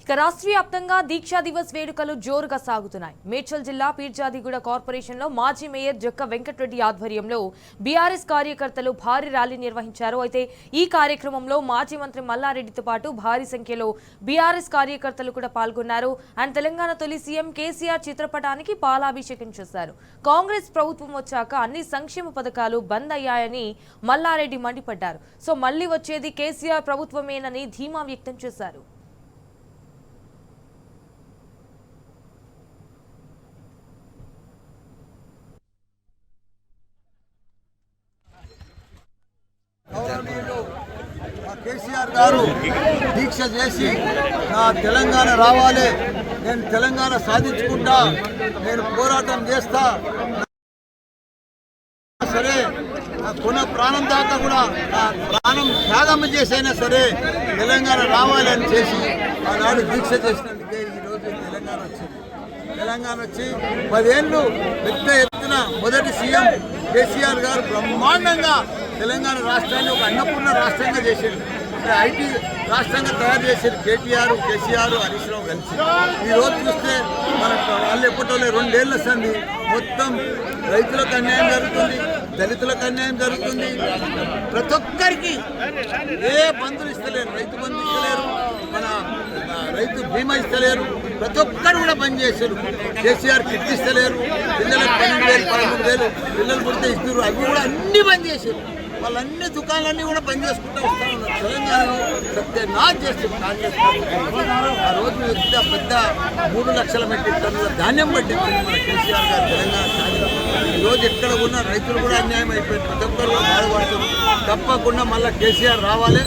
ఇక రాష్ట్ర వ్యాప్తంగా దీక్షా దివస్ వేడుకలు జోరుగా సాగుతున్నాయి. మేడ్చల్ జిల్లా పీర్జాదిగూడ కార్పొరేషన్లో మాజీ మేయర్ జక్క వెంకటరెడ్డి ఆధ్వర్యంలో బీఆర్ఎస్ కార్యకర్తలు భారీ ర్యాలీ నిర్వహించారు. అయితే ఈ కార్యక్రమంలో మాజీ మంత్రి మల్లారెడ్డితో పాటు భారీ సంఖ్యలో బీఆర్ఎస్ కార్యకర్తలు కూడా పాల్గొన్నారు. అండ్ తెలంగాణ తొలి సీఎం కేసీఆర్ చిత్రపటానికి పాలాభిషేకం చేశారు. కాంగ్రెస్ ప్రభుత్వం వచ్చాక అన్ని సంక్షేమ పథకాలు బంద్ అయ్యాయని మల్లారెడ్డి మండిపడ్డారు. సో మళ్లీ వచ్చేది కేసీఆర్ ప్రభుత్వమేనని ధీమా వ్యక్తం చేశారు. కేసీఆర్ గారు దీక్ష చేసి నా తెలంగాణ రావాలి, నేను తెలంగాణ సాధించుకుంటా, నేను పోరాటం చేస్తా, సరే కొన ప్రాణం దాకా కూడా నా ప్రాణం త్యాగం చేసైనా సరే తెలంగాణ రావాలి అని చేసి ఆనాడు దీక్ష చేసినందుకే ఈరోజు తెలంగాణ వచ్చింది. తెలంగాణ వచ్చి 10 ఏళ్ళు పెద్ద ఎత్తున మొదటి సీఎం కేసీఆర్ గారు బ్రహ్మాండంగా తెలంగాణ రాష్ట్రాన్ని ఒక అన్నపూర్ణ రాష్ట్రంగా చేశారు. ఐటీ రాష్ట్రంగా తయారు చేశారు కేసీఆర్, హరీష్ రావు కలిసి. ఈరోజు చూస్తే మన వాళ్ళు ఎప్పటిలో 2 ఏళ్ళు వస్తుంది. మొత్తం రైతులకు అన్యాయం జరుగుతుంది, దళితులకు అన్యాయం జరుగుతుంది. ప్రతి ఒక్కరికి ఏ బంధువులు ఇస్తలేరు, రైతు బంధు ఇస్తలేరు, మన రైతు బీమా ఇస్తలేరు. ప్రతి ఒక్కరు కూడా బంద్ చేశారు. కేసీఆర్ కిట్ ఇస్తలేరు, పిల్లలకు 12,000 13,000 పిల్లలు పుడితే ఇస్తారు, అవి కూడా అన్ని బంద్ చేశారు. వాళ్ళన్ని దుకాణాలన్నీ కూడా బంద్ చేసుకుంటూ వస్తూ ఉన్నారు. తెలంగాణలో సత్యనాశ్ చేస్తారు కాంగ్రెస్. ఆ రోజు పెద్ద 3 లక్షల మెట్రిక్ టన్నుల ధాన్యం పట్టింది మన కేసీఆర్ గారు తెలంగాణ సాధించారు. ఈరోజు ఎక్కడ ఉన్న రైతులు కూడా అన్యాయం అయిపోయింది. ప్రతి ఒక్కరు కూడా బాధపడుతున్నారు. తప్పకుండా మళ్ళీ కేసీఆర్ రావాలి.